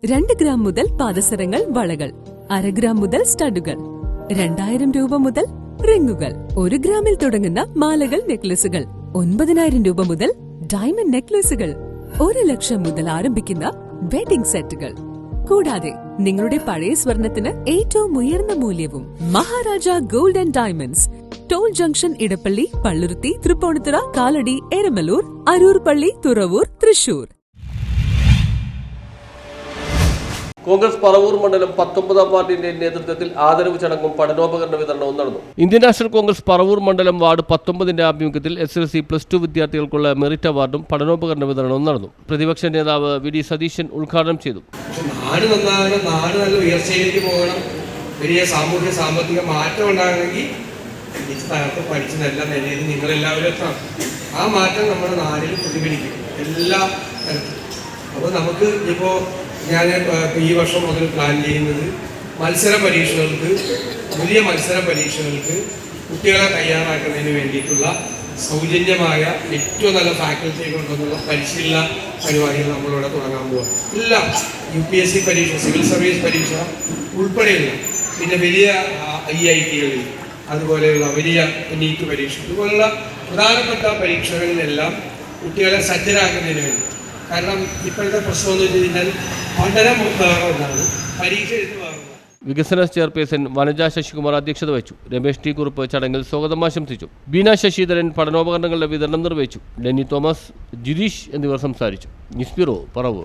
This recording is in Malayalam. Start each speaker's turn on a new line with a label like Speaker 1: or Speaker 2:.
Speaker 1: 2 ഗ്രാം മുതൽ പാദസരങ്ങൾ, വളകൾ, 1/2 ഗ്രാം മുതൽ സ്റ്റഡുകൾ, 2000 രൂപ മുതൽ റിങ്ങുകൾ, 1 ഗ്രാമിൽ തുടങ്ങുന്ന മാലകൾ, നെക്ലസുകൾ, 9000 രൂപ മുതൽ ഡയമണ്ട് നെക്ലസുകൾ, 1 ലക്ഷം മുതൽ ആരംഭിക്കുന്ന വെഡിംഗ് സെറ്റുകൾ. കൂടാതെ നിങ്ങളുടെ പഴയ സ്വർണത്തിന് ഏറ്റവും ഉയർന്ന മൂല്യവും. Maharaja gold and diamonds, toll junction, Edappally, Palluruthy, Thrippunithura, Kalady, Eramalloor, Aroor Palli, Thuravoor, Thrissur.
Speaker 2: Congress Paravur മണ്ഡലം 19ാം വാർഡിന്റെ നേതൃത്വത്തിൽ ആദരവ് ചടങ്ങും പഠനോപകരണ വിതരണവും നടന്നു. ഇന്ത്യൻ നാഷണൽ കോൺഗ്രസ് പറവൂർ മണ്ഡലം വാർഡ് 19ന്റെ ആഭിമുഖ്യത്തിൽ SLC +2 വിദ്യാർത്ഥികൾക്കുള്ള മെറിറ്റ് അവാർഡും പഠനോപകരണ വിതരണവും നടന്നു. പ്രതിപക്ഷ നേതാവ് VD സതീശൻ ഉദ്ഘാടനം ചെയ്തു.
Speaker 3: നാട് നന്നാകണം, നാട് നല്ല ഉയർച്ചയിലേക്ക് പോകണം, വലിയ സാമൂഹ്യ സാമ്പത്തിക മാറ്റം ഉണ്ടാകണമെങ്കിൽ തകർത്ത് പഠിച്ച് നല്ല നിലയിൽ നിങ്ങളെല്ലാവരും എത്തണം. ആ മാറ്റം നമ്മുടെ നാടിൽ പ്രതിഫലിക്കും എല്ലാ തരത്തിലും. അപ്പോൾ നമുക്ക് ഇപ്പോൾ ഞാൻ ഈ വർഷം മുതൽ പ്ലാൻ ചെയ്യുന്നത് പുതിയ മത്സര പരീക്ഷകൾക്ക് കുട്ടികളെ തയ്യാറാക്കുന്നതിന് വേണ്ടിയിട്ടുള്ള സൗജന്യമായ ഏറ്റവും നല്ല ഫാക്കൽറ്റി കൊണ്ടുള്ള പരിശീലന പരിപാടികൾ നമ്മളിവിടെ തുടങ്ങാൻ പോവുക. എല്ലാം UPSC പരീക്ഷ, സിവിൽ സർവീസ് പരീക്ഷ ഉൾപ്പെടെയുള്ള, പിന്നെ വലിയ IITകളിൽ, അതുപോലെയുള്ള വലിയ NEET പരീക്ഷ, ഇതുപോലുള്ള പ്രധാനപ്പെട്ട പരീക്ഷകളിലെല്ലാം കുട്ടികളെ സജ്ജരാക്കുന്നതിന് വേണ്ടി. കാരണം ഇപ്പോഴത്തെ പ്രശ്നം എന്ന് വെച്ച് കഴിഞ്ഞാൽ പഠനം ഉണ്ടാകുന്നതാണ്, പരീക്ഷ എഴുതുന്നതാണ്.
Speaker 2: വികസന ചെയർപേഴ്സൺ വനജ ശശികുമാർ അധ്യക്ഷത വഹിച്ചു. രമേശ് T. കുറുപ്പ് ചടങ്ങിൽ സ്വാഗതം ആശംസിച്ചു. ബീന ശശിധരൻ പഠനോപകരണങ്ങളുടെ വിതരണം നിർവഹിച്ചു. ഡെന്നി തോമസ്, ജിരീഷ് എന്നിവർ സംസാരിച്ചു. News bureau, Paravur.